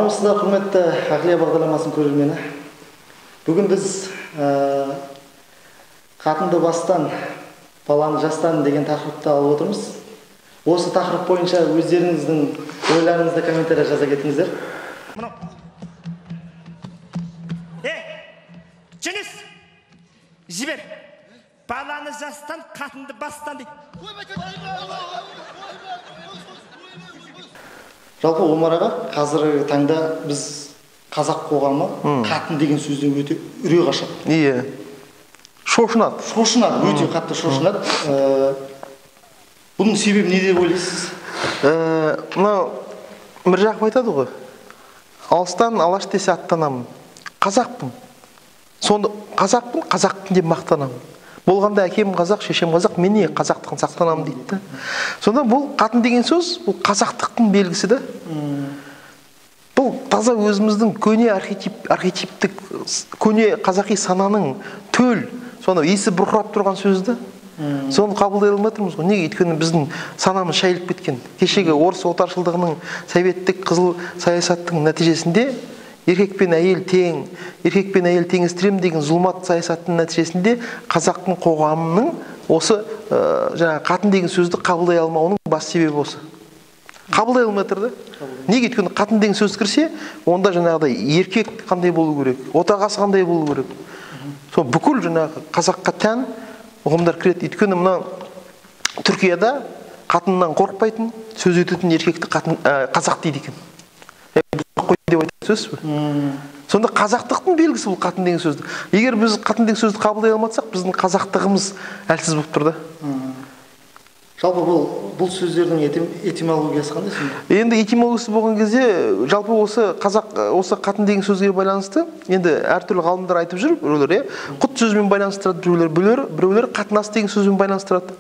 Армысыздар, құрметті Ақлия бағдарламасының көрермені. Бүгін біз қатынды бастан, баланы жастан деген тақырыпты алып отырмыз. Осы тақырып бойынша өздеріңіздің ойларыңызды комментария жаза кетіңіздер. Жүніс, жібер. Баланы жастан, қатынды бастан дейді. Жалпы Омар аға, қазіргі таңда біз қазақ қоғамы қатын деген сөзден өте үрей қашады. Иә. Шошынады. Шошынады, өте қатты шошынады. Бұның себебі не деп ойлайсыз? Мынау Міржақып айтады ғой. Алыстан алаш десе аттанамын. Қазақпын. Сонда қазақпын деп мақтанамын. Болғанда әкем қазақ, шешем қазақ, мен не қазақтығын сақтанамын дейді. Сонда бұл қатын деген сөз, бұл қазақтықтың белгісі да. Бұл таза өзіміздің көне архетиптік, көне қазақи сананың төл, сонда есі бұрқырап тұрған сөзді. Соны қабылдай алмай тұрмыз ғой. Неге? Өйткені біздің санамыз шайылып кеткен. Кешегі орыс отаршылдығының, советтік қызыл саясаттың нәтижесінде еркек пен әйел теңестірем деген зұлмат саясаттың нәтижесінде қазақтың қоғамының осы қатын деген сөзді қабылдай алмауының бас себебі осы. Қабылдай алмай тұр да. Неге? Өйткені қатын деген сөз кірсе, онда жаңағыдай еркек қандай болу керек, отағасы қандай болу керек. Сол бүкіл жаңағы қазаққа тән ұғымдар кіреді. Өйткені мына Түркияда қатыннан қорықпайтын, сөз өтетін еркекті қазақ дейді екен. Деп айтатын сөз бе? Сонда қазақтықтың белгісі бұл қатын деген сөзді. Егер біз қатын деген сөзді қабылдай алмасақ, біздің қазақтығымыз әлсіз болып тұр да. Жалпы бұл сөздердің этимологиясы қандай сонда? Енді этимологиясы болған кезде, жалпы осы қатын деген сөзге байланысты, енді әртүрлі ғалымдар айтып жүр, біреулер, құт сөзбен байланыстырады, біреулер қатынас деген сөзбен байланыстырады.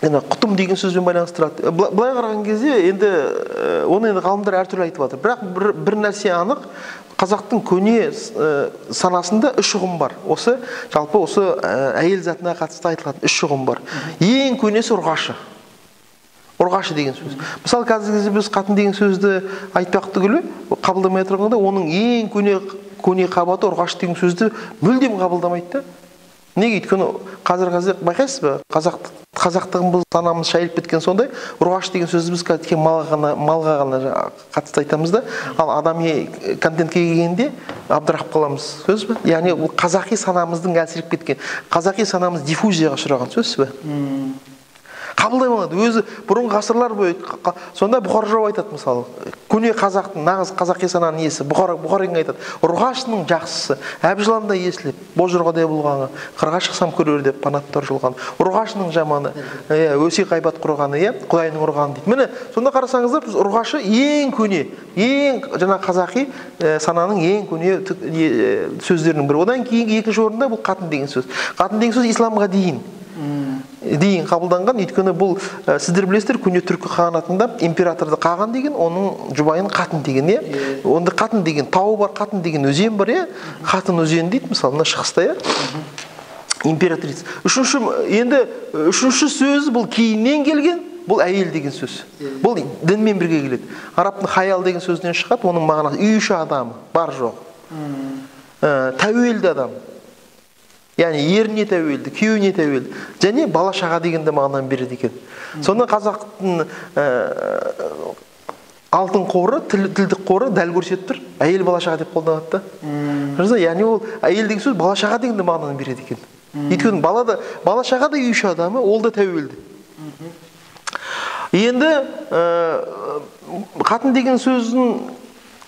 Құтым деген сөзбен байланыстырады. Былай қараған кезде, енді оны ғалымдар әртүрлі айтып жатыр. Бірақ бір нәрсе анық, қазақтың көне санасында үш ұғым бар. Жалпы осы әйел затына қатысты айтылатын үш ұғым бар. Ең көнесі ұрғашы. Ұрғашы деген сөз. Мысалы, қазіргі кезде біз қатын деген сөзді айтпақ түгілі қабылдамай тұрғанда, оның ең көне қабаты ұрғашы деген сөзді мүлдем қабылдамайды. Неге? Өйткені қазір байқайсыз ба? Қазақтығымыз санамыз шайылып кеткен сондай, ұрғашы деген сөзді біз тек малға ғана қатысты айтамыз да, ал адами контентке келгенде абдырап қаламыз. Сөз бе? Яғни бұл қазақи санамыздың әлсіреп кеткен, қазақи санамыз диффузияға ұшыраған сөз бе? Қабылдай алмады. Өзі бұрын ғасырлар бойы сонда Бұхар жырау айтады, мысалы, көне қазақтың нағыз қазақи сананың иесі Бұхарин айтады. Ұрғашының жақсысы, әбжыланда есіліп, бозжырғадай болғаны, қырға шықсам көрер деп панаттар жылған. Ұрғашының жаманы, өсек ғайбат құрғаны, Құдайының ұрғаны дейді. Міне, сонда қарасаңыздар, біз ұрғашы ең көне, ең қазақи сананың ең көне сөздерінің бірі. Одан кейін екінші орында бұл қатын деген сөз. Қатын деген сөз исламға дейін қабылданған. Өйткені бұл сіздер білесіздер, көне түркі қағанатында императорды қаған деген, оның жұбайын қатын деген, онда қатын деген тау бар, қатын деген өзен бар, қатын өзен дейді, мысалы, мына шығыста, императрица. Үшінші сөз бұл кейіннен келген, бұл әйел деген сөз. Бұл дінмен бірге келеді. Арабтың хаял деген сөзінен шығады, оның мағынасы үй іші адамы, бар жоқ. Тәуелді адам. Яғни еріне тәуелді, күйеуіне тәуелді, және бала шаға дегенде мағынаны береді екен. Сонда қазақтың алтын қоры, тілдік қоры дәл көрсетіп тұр, әйел бала шаға деп қолданады да. Яғни ол әйел деген сөз бала шаға дегенде мағынаны береді екен. Өйткені бала шаға да үй іші адамы, ол да тәуелді. Енді қатын деген сөздің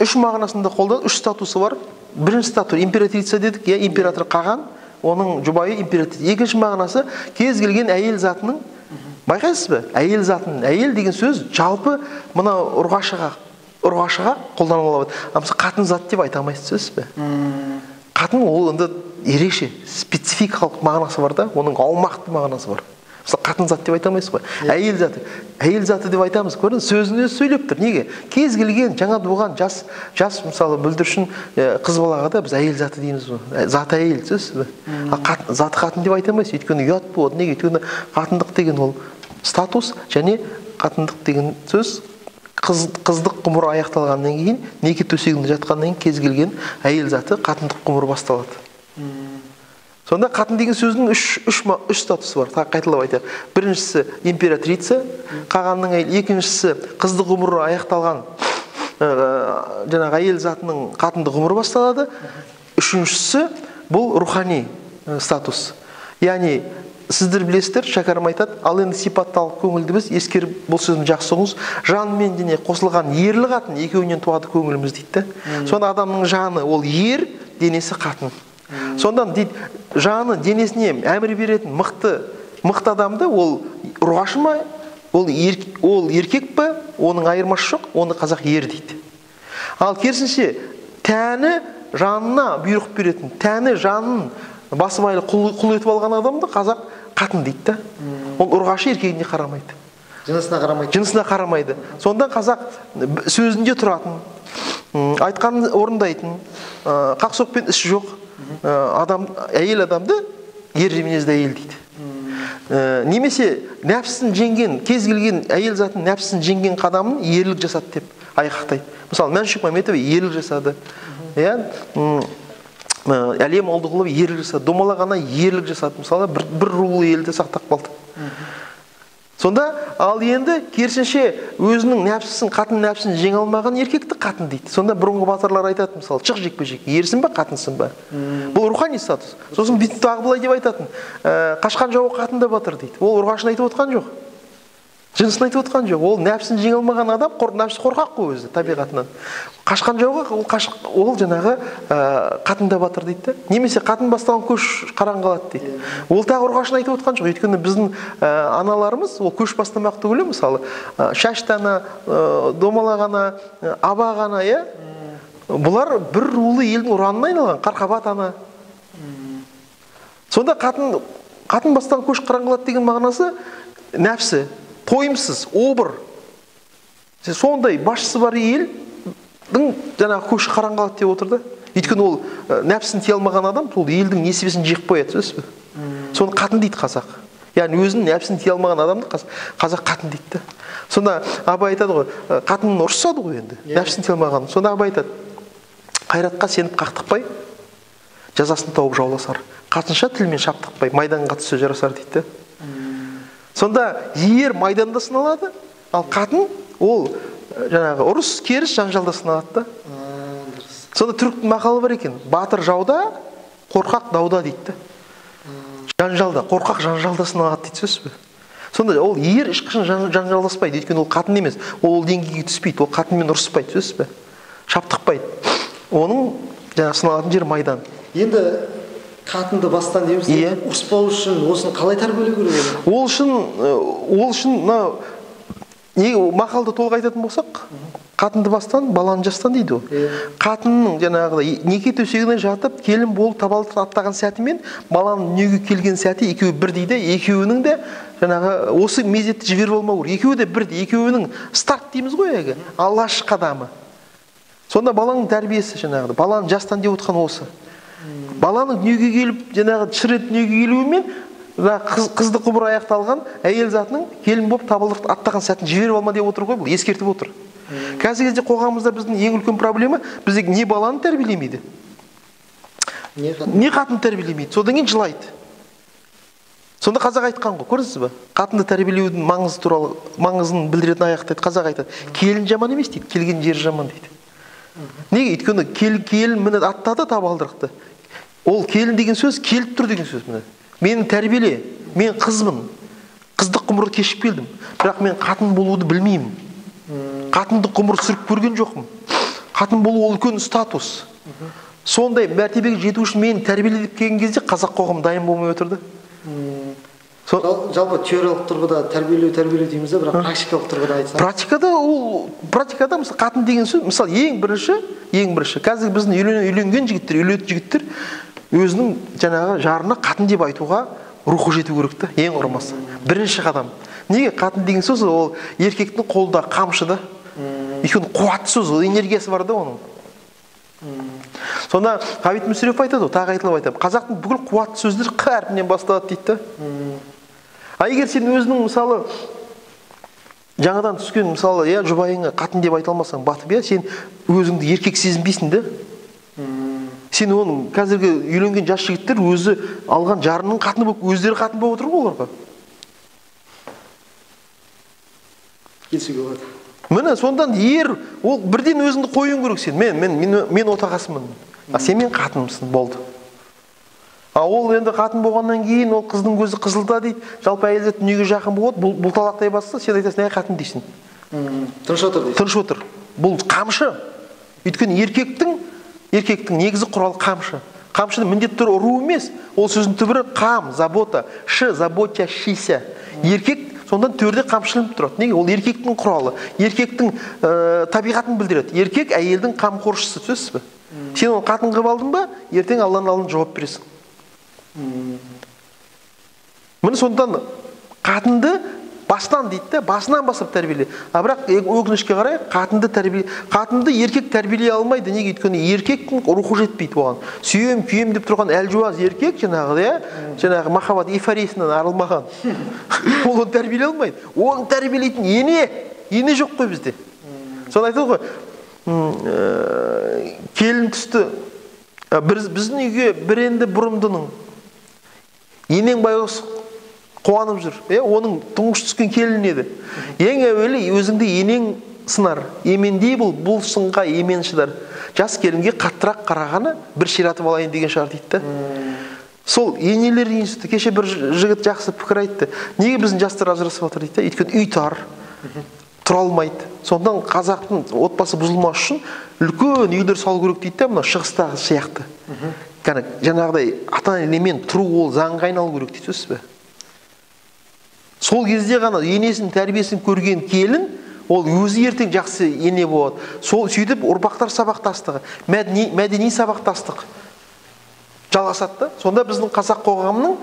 үш мағынасында қолданады, үш статусы бар. Бірінші статус императрица дедік, император қаған, оның жұбайы императрица. Екінші мағынасы кез келген әйел затының, байқайсыз ба? Әйел затының, әйел деген сөз жалпы мына ұрғашыға қолданылады. Мысалы, қатын зат деп айта алмайсыз, сөз бе? Қатын ол енді ерекше, спецификалық мағынасы бар да, оның аумақты мағынасы бар. Мысалы, қатын зат деп айта алмайсыз ғой. Әйел заты деп айтамыз. Көрдіңіз, сөзін өзі сөйлеп тұр. Неге? Кез келген жаңа туған жас мысалы бүлдіршін қыз балаға да біз әйел заты дейміз ғой. Зат әйел сөз. Заты қатын деп айта алмайсыз. Өйткені ұят болады. Неге? Өйткені қатындық деген ол статус, және қатындық деген сөз қыздық ғұмыр аяқталғаннан кейін, неке төсегінде жатқаннан кейін кез келген әйел заты қатындық ғұмыр басталады. Сонда қатын деген сөздің үш статусы бар. Қайталап айтайық. Біріншісі императрица, қағанның әйел, екіншісі қыздық ғұмыры аяқталған жаңағы әйел затының қатындық ғұмыры басталады. Үшіншісі бұл рухани статус. Яғни сіздер білесіздер, шәкәрім айтады, ал енді сипатталып көңілді біз ескеріп бұл сөзін жақсы ұғыңыз. Жан мен дене қосылған ерлі қатын екеуінен туады көңіліміз дейді. Сонда адамның жаны ол ер, денесі қатын. Сондан дейді, жаны денесіне әмір беретін мықты адамды ол ұрғашы ма, ол еркек пе, оның айырмасы жоқ, оны қазақ ер дейді. Ал керісінше, тәні жанына бұйрық беретін, тәні жанын басымайлы құл етіп алған адамды қазақ қатын дейді. Ол ұрғашы еркегіне қарамайды. Жынысына қарамайды. Сонда қазақ сөзінде тұратын, айтқанын орындайтын, қақсоқпен ісі жоқ әйел адамды ер мінезді әйел дейді. Немесе нәпсісін жеңген, кез келген әйел затын нәпсісін жеңген қадамын ерлік жасады деп айғақтайды. Мысалы, Мәншүк Мәметова ерлік жасады. Әлем Олдығұлов ерлік жасады. Домалақ ана ерлік жасады. Мысалы, бір рулы елді сақтап қалды. Сонда, ал енді керісінше өзінің нәпсісін, қатын нәпсісін жеңе алмаған еркекті қатын дейді. Сонда бұрынғы батырлар айтады, мысалы, шық жекпе-жек, ерсің ба, қатынсың ба? Бұл рухани статус. Сосын бүйтіп тағы былай деп айтатын, қашқан жауы қатында батыр дейді. Ол ұрғашын айтып отқан жоқ. Жынысын айтып отқан жоқ. Ол нәпсін жеңе алмаған адам, нәпсі қорқақ қой өзі табиғатынан. Қашқан жауға ол жаңағы қатында батыр дейді. Немесе қатын бастаған көш қараң қалады дейді. Ол тағы ұрғашын айтып отқан жоқ. Өйткені біздің аналарымыз ол көш бастамақ түгілі, мысалы, Шаштана, Домалағана, Абағана, бұлар бір рулы елдің ұранына айналған, Қарқабат ана. Сонда қатын бастаған көш қараң қалады деген мағынасы нәпсі. Тойымсыз, обыр, сондай басшысы бар елдің жаңағы көші қараң қалады деп отырды. Өйткені ол нәпсін тие алмаған адам, ол елдің несібесін жеп қояды, сөз бе? Соны қатын дейді қазақ. Яғни өзінің нәпсін тие алмаған адамды қазақ қатын дейді. Сонда Абай айтады ғой, қатынын ұрсады ғой енді, нәпсін тие алмаған. Сонда Абай айтады, қайратқа сеніп қақтықпай, жазасын тауып жауласар. Қатынша тілмен шаптықпай, майдан қатысы сөз жарасар дейді. Сонда ер майданда сыналады, ал қатын ол жаңағы ұрыс, керіс, жанжалда сыналады. Сонда түріктің мақалы бар екен, батыр жауда, қорқақ дауда дейді. Жанжалда, қорқақ жанжалда сыналады дейді, сөз бе? Сонда ол ер ешқашан жанжалдаспайды, өйткені ол қатын емес, ол деңгейге түспейді, ол қатынмен ұрыспайды, сөз бе? Шаптықпайды. Оның жаңағы сыналатын жер майдан. Енді қатынды бастан дейміз, ұрыспау үшін осыны қалай тәрбиелеу керек? Ол үшін мақалды толық айтатын болсақ, қатынды бастан, баланы жастан дейді ол. Қатынның жаңағы неке төсегіне жатып, келін болып табалдырық аттаған сәтімен баланың дүниеге келген сәті екеуі бір дейді. Екеуінің де жаңағы осы мезетті жіберіп алмау керек. Екеуі де бір дейді. Екеуінің старт дейміз ғой яғы, алғаш қадамы. Сонда баланың тәрбиесі жаңағы, баланы жастан деп отқан осы. Баланың дүниеге келіп, жаңағы шырет дүниеге келуімен қыздық ғұмыр аяқталған әйел затының келін болып табалдырық аттаған сәтін жіберіп алма деп отыр ғой, бұл ескертіп отыр. Қазір кезде қоғамымызда біздің ең үлкен проблема, бізде не баланы тәрбиелемейді, не қатын тәрбиелемейді, содан кейін жылайды. Сонда қазақ айтқан ғой, көрдіңіз бе? Қатынды тәрбиелеудің маңызы туралы, маңызын білдіретін аяқтайды. Қазақ айтады, келін жаман емес дейді, келген жері жаман дейді. Неге? Өйткені келін міне аттады табалдырықты. Ол келін деген сөз, келіп тұр деген сөз. Мені тәрбиеле, мен қызмын, қыздық ғұмырды кешіп келдім, бірақ мен қатын болуды білмеймін. Қатындық ғұмыр сүріп көрген жоқпын. Қатын болу ол үлкен статус. Сондай мәртебеге жету үшін мені тәрбиеле деп келген кезде қазақ қоғамы дайын болмай отырды. Жалпы теориялық тұрғыда тәрбиелеу дейміз, бірақ практикалық тұрғыда айтсақ. Практикада мысалы қатын деген сөз, мысалы ең бірінші, қазір біздің үйленген жігіттер өзінің жаңағы жарына қатын деп айтуға рухы жету керек та, ең құрымасы. Бірінші қадам. Неге? Қатын деген сөз ол еркектің қолда қамшыда. Өйткені қуатты сөз, ол энергиясы бар да оның. Сонда Ғабит Мүсірепов айтады, тағы айтылып айтады. Қазақтың бүкіл қуатты сөздер Қ әрпінен басталады дейді. А егер сен өзінің мысалы жаңадан түскен мысалы жұбайыңа қатын деп айта алмасаң батып сен өзіңді еркек сезінбейсің да. Сен оның қазіргі үйленген жас жігіттер өзі алған жарының қатыны болып өздері қатын болып отыр ғой оларға. Келсуге болады. Міне сондан ол бірден өзіңді қоюың керек сен. Мен отағасымын. Сен мен қатынымсың, болды. Ол енді қатын болғаннан кейін ол қыздың көзі қызылда дейді. Жалпы әйелдер дүниеге жақын болады, бұлталақтай басса, сен айтасың, қатын дейсің. Тыныш отыр дейсің. Тыныш отыр. Бұл қамшы. Өйткені еркектің негізі құралы қамшы. Қамшыны міндетті түрде ұру емес. Ол сөздің түбірі қам, забота, заботящийся. Еркек сондан төрде қамшыланып тұрады. Неге? Ол еркектің құралы. Еркектің табиғатын білдіреді. Еркек әйелдің қамқоршысы, түсінесіз бе? Сен оны қатын қылып алдың ба, ертең Алланың алдында жауап бересің. Міне сондан қатынды басынан дейді, басынан басып тәрбиеле. Бірақ өкінішке қарай қатынды еркек тәрбиелей алмайды. Неге? Өйткені еркектің рухы жетпейді оған. Сүйем, күйем деп тұрған әлжуаз еркек жаңағы махаббат эйфориясынан арылмаған. Ол оны тәрбиелей алмайды. Оны тәрбиелейтін ене жоқ қой бізде. Соны айтады ғой, келін түсті. Біздің үйге бір енді бұрымдының енең байғұс қуанып жүр. Оның тұңғыш түскен келін еді. Ең әуелі өзіңді енең сынар. Емендей бұл сынға емен шыдар. Жас келінге қаттырақ қарағаны бір ширатып алайын деген шығар дейді. Сол енелер институты. Кеше бір жігіт жақсы пікір айтты. Неге біздің жастар ажырасып жатыр дейді? Өйткені үй тар, тұра алмайды. Сондан қазақтың отбасы бұзылмас үшін үлкен үйлер салу керек дейді, мына шығыстағы сияқты. Жаңағыдай ата-енемен тұру ол заңға айналу керек дейді, сөзсіз бе? Сол кезде ғана енесінің тәрбиесін көрген келін, ол өзі ертең жақсы ене болады. Сол сөйтіп ұрпақтар сабақтастығы, мәдени сабақтастық жалғасады. Сонда біздің қазақ қоғамының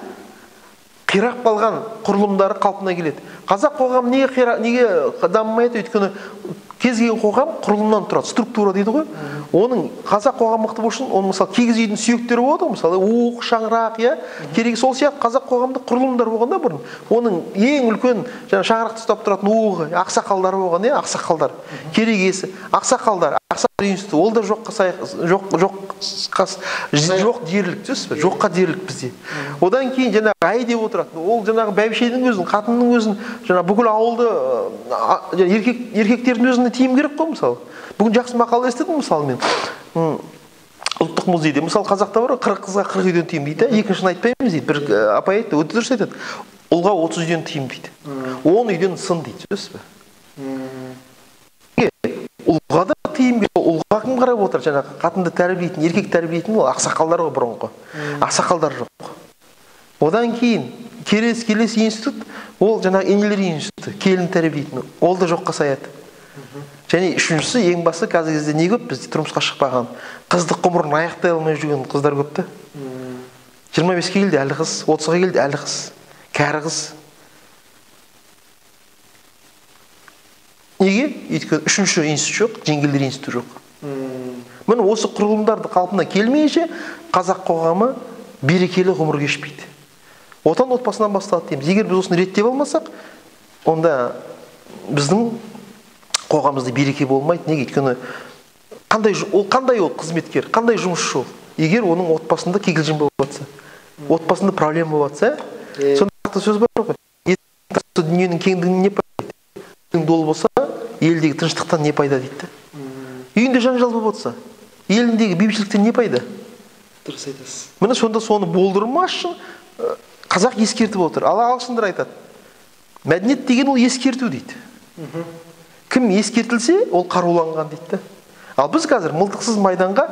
қирап қалған құрылымдары қалпына келеді. Қазақ қоғамы неге дамымайды? Өйткені кез келген қоғам құрылымнан тұрады, структура дейді ғой. Оның қазақ қоғамы мықты болсын, оның мысалы кигіз үйдің сүйектері болады, мысалы уық, шаңырақ, керек сол сияқты қазақ қоғамында құрылымдар болғанда бұрын. Оның ең үлкен шаңырақты ұстап тұратын уығы, ақсақалдар болған, ақсақалдар, керегесі, ақсақалдар, институты, ол да жоқ дерлік, жоққа дерлік бізде. Одан кейін жаңағы ай деп отырады. Ол жаңағы бәйбішенің өзін, қатынның өзін, бүкіл ауылды еркектердің өзіне тиім керек қой, мысалы. Бүгін жақсы мақала естідім, мысалы мен. Ұлттық музейде, мысалы қазақта бар, 40 қызға 40 үйден тиім дейді. Екіншін айтпаймыз дейді. Бір апай айтты, өте дұрыс айтады. Ұлға 30 үйден тиім дейді. 10 үйден сын дейді, сөзсіз бе? Ұлға да тиім, ұлға кім қарап отыр? Жаңағы қатынды тәрбиелейтін, еркек тәрбиелейтін ол ақсақалдар ғой бұрынғы. Ақсақалдар жоқ. Одан кейін келесі институт, ол жаңағы енелер институты, келін тәрбиелейтін. Ол да жоққа саяды. Және үшіншісі, ең басы қазіргі кезде не көп бізде тұрмысқа шықпаған. Қыздық ғұмырын аяқтай алмай жүрген қыздар көп та. 25-ке келді әлі қыз, 30-ға келді әлі қыз, кәрі қыз. Неге? Өйткені үшінші институт жоқ, жеңгелер институты жоқ. Міне осы құрылымдарды қалпына келмейінше қазақ қоғамы берекелі ғұмыр кешпейді. Отан отбасынан басталады дейміз. Егер біз осыны реттеп алмасақ, онда біздің қоғамымызда береке болмайды. Неге? Өйткені қандай ол қызметкер, қандай жұмысшы ол? Егер оның отбасында кикілжің болып жатса, отбасында проблема болып жатса, сонда сөз бар ғой. Дүниенің кеңдігінен не пайда? Дол болса, елдегі тыныштықтан не пайда дейді. Үйінде жанжал болып жатса, еліндегі бейбітшіліктен не пайда? Дұрыс айтасыз. Міне сонда соны болдырмас үшін қазақ ескертіп отыр. Ал ағылшындар айтады. Мәдениет деген ол ескерту дейді. Кім ескертілсе, ол қаруланған дейді. Ал біз қазір мылтықсыз майданға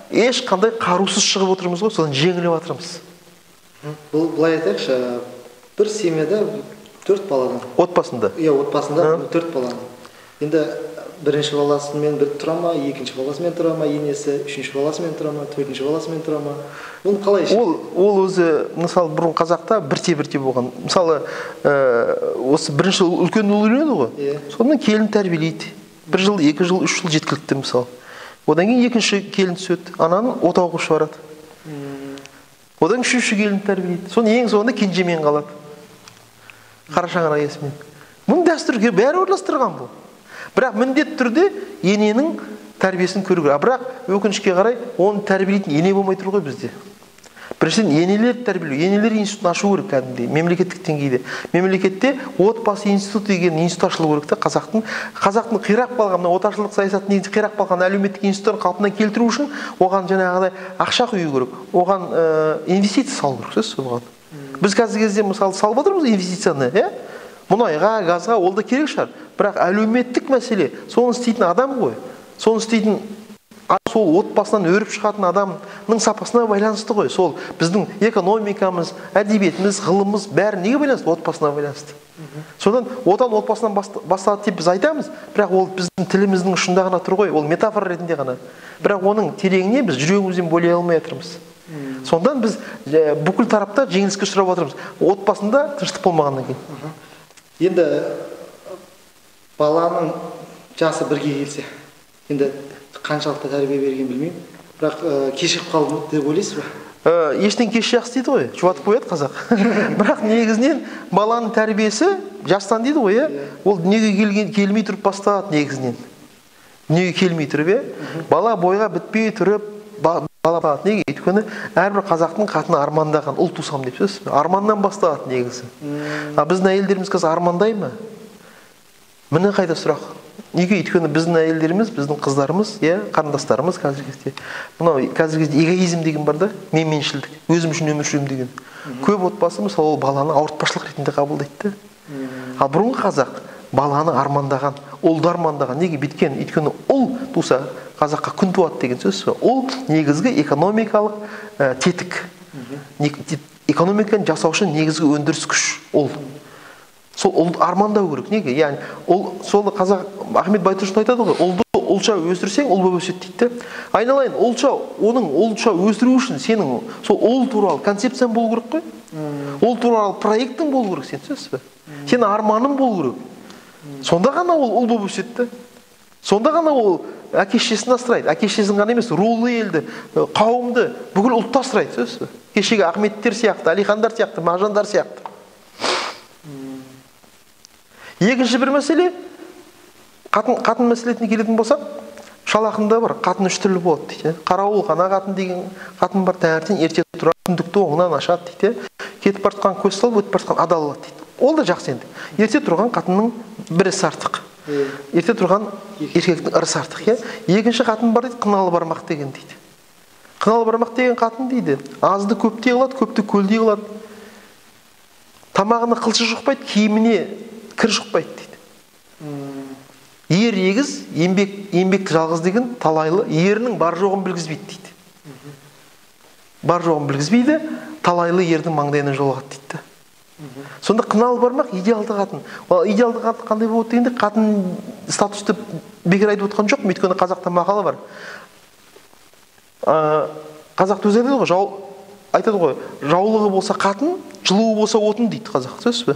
ешқандай қарусыз шығып отырмыз ғой, содан жеңіліп жатырмыз. Бұл былай айтайықшы, бір семьяда 4 баладан. Отбасында? Отбасында 4 баладан. Енді бірінші баласымен тұра ма, екінші баласымен тұра ма, енесі, үшінші баласымен тұра ма, төртінші баласымен тұра ма? Оны қалай ше? Ол өзі, мысалы, бұрын қазақта бірте-бірте болған. Мысалы, осы бірінші үлкен ұл үйленеді ғой. Сонымен келін тәрбиелейді. 1 жыл, 2 жыл, 3 жыл жеткілікті, мысалы. Одан кейін екінші келін түседі, ананың отауға шығарады. Одан үшінші келін тәрбиелейді. Соны ең соңында кенжемен қалады. Қара шаңырақ иесімен. Мұның дәстүрге бәрі орналастырған бұл. Бірақ міндетті түрде ененің тәрбиесін көру керек. Бірақ өкінішке қарай оны тәрбиелейтін ене болмай тұр ғой бізде. Біріншіден енелер тәрбиелеу, енелер институтын ашу керек кәдімгідей, мемлекеттік деңгейде. Мемлекетте отбасы институты деген институт ашылу керек та, қазақтың қирап қалған, мына отаршылдық саясат негізінде қирап қалған әлеуметтік институттарын қалпына келтіру үшін оған жаңағыдай ақша құю керек, оған инвестиция салу керек, сөз оған. Біз қазіргі кезде мысалы салып отырмыз инвестицияны, мұнайға, газға, ол да керек шығар. Бірақ әлеуметтік мәселе, соны істейтін адам ғой. Соны істейтін сол отбасынан өріп шығатын адамның сапасына байланысты ғой. Сол біздің экономикамыз, әдебиетіміз, ғылымымыз бәрі неге байланысты? Отбасына байланысты. Содан отан отбасынан басталады деп біз айтамыз, бірақ ол біздің тіліміздің ұшында ғана тұр ғой, ол метафора ретінде ғана. Бірақ оның тереңіне біз жүрегімізден бөле алмай жатырмыз. Сондан біз бүкіл тарапта жеңіліске ұшырап отырмыз. Отбасында тыныштық болмағаннан кейін. Енді баланың жасы бірге келсе, енді қаншалықты тәрбие берген білмеймін, бірақ кешігіп қалды деп ойлайсыз ба? Ештен кеш жақсы дейді ғой, жұбатып қояды қазақ. Бірақ негізінен баланың тәрбиесі жастан дейді ғой, ол дүниеге келмей тұрып басталады негізінен. Дүниеге келмей тұрып, бала бойға бітпей тұрып, бала басталады. Неге? Өйткені әрбір қазақтың қатыны армандаған, ұл тусам деп сөз. Арманнан басталады негізі. Біздің әйелдеріміз қазір армандай ма? Міне қайда сұрақ. Неге? Өйткені біздің әйелдеріміз, біздің қыздарымыз, қарындастарымыз қазіргі кезде. Мынау қазіргі кезде эгоизм деген бар да, менменшілдік, өзім үшін өмір сүремін деген. Көп отбасы мысалы ол баланы ауыртпашылық ретінде қабылдайды. Ал бұрынғы қазақ баланы армандаған, ұлды армандаған. Неге? Өйткені ұл туса қазаққа күн туады деген сөз. Ол негізгі экономикалық тетік. Экономиканы жасаушы негізгі өндіріс күш ол. Сол ұлды армандау керек. Неге? Яғни сол қазақ Ахмет Байтұрсын айтады ғой, ұлды ұлша өсірсең ұл болып өседі дейді. Айналайын, оның ұлша өсіру үшін сенің сол ұл туралы концепцияң болу керек қой. Ұл туралы проектің болу керек, сен сөз бе? Сенің арманың болу керек. Сонда ғана ол ұл болып өседі. Сонда ғана ол әке-шешесін асырайды. Әке-шешесін ғана емес, рулы елді, қауымды, бүкіл ұлтты асырайды, сөз бе? Кешегі Ахметтер сияқты, Алихандар сияқты, Мағжандар сияқты. Екінші бір мәселе, қатын мәселесіне келетін болсақ, шалақында бар, қатын үш түрлі болады дейді. Қарауыл қана қатын деген қатын бар, таңертең ерте тұрады, түндікті оңынан ашады дейді. Кетіп бара жатқан көз салып, өтіп бара жатқан адал болады дейді. Ол да жақсы енді. Ерте тұрған қатынның бір ісі артық. Ерте тұрған еркектің ырысы артық. Екінші қатын бар дейді, қыналы бармақ деген дейді. Қыналы бармақ деген қатын дейді, азды көптей қылады, көпті көлдей қылады. Тамағына қылшы жұқпайды, киіміне кір жұқпайды дейді. Ер егіз, еңбекті жалғыз деген талайлы, ерінің бар жоғын білгізбейді дейді. Бар жоғын білгізбейді, талайлы ердің маңдайына жолығады дейді. Сонда қыналы бармақ идеалды қатын. Идеалды қатын қандай болады дегенде, қатын статусты бекер айтып отқан жоқ. Өйткені қазақта мақалы бар. Қазақта өзі айтады ғой, жаулығы болса қатын, жылуы болса отын дейді қазақ, сөз бе?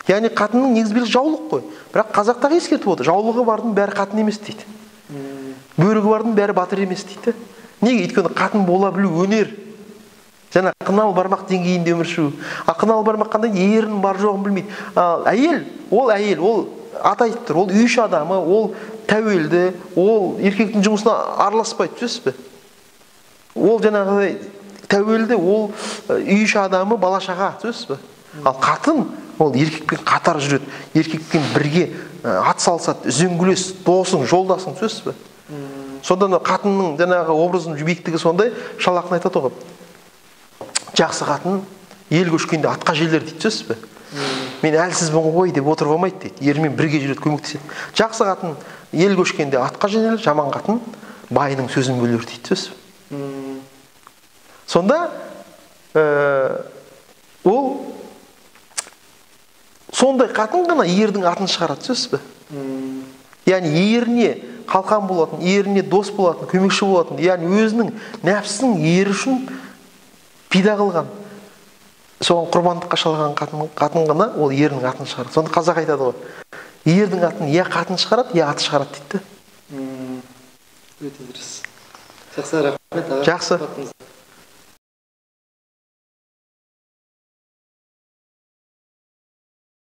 Яғни қатынның негізгі жаулық қой. Бірақ қазақтағы ескертіп отыр, жаулығы бардың бәрі қатын емес дейді. Бөрігі бардың бәрі батыр емес дейді. Неге? Өйткені қатын бола білу өнер. Жаңа қынал бармақ деңгейінде өмір сүру. Қынал бармақ қандай? Ерінің бар жоғын білмейді. Әйел, ол ата айтып тұр, ол үй іші адамы, ол тәуелді, ол еркектің жұмысына араласпайды, сөз бе? Ол жаңағыдай тәуелді, ол үй іші адамы, бала-шаға, сөз бе? Ал қатын, ол еркекпен қатар жүреді, еркекпен бірге ат салысады, үзеңгілес, досың, жолдасың, сөз бе? Сонда қатынның жаңағы образының биіктігі сондай, шалақын айтады ғой. Жақсы қатын ел көшкенде атқа желер дейді, сөз бе? Мен әлсізбін ғой деп отырып алмайды дейді. Ермен бірге жүреді, көмектеседі. Жақсы қатын ел көшкенде атқа желер, жаман қатын байының сөзін бөлер дейді, сөз бе? Сонда ол сондай қатын ғана ердің атын шығарады, сөз бе? Яғни еріне қалқан болатын, еріне дос болатын, көмекші болатын, яғни өзінің нәпсісін ері үшін пида қылған, соған құрбандыққа шалған қатын ғана ол ерінің атын шығарады. Сонда қазақ айтады ғой, ердің атын я қатын шығарады, я аты шығарады дейді. Өте дұрыс. Жақсы, рахмет. Жақсы.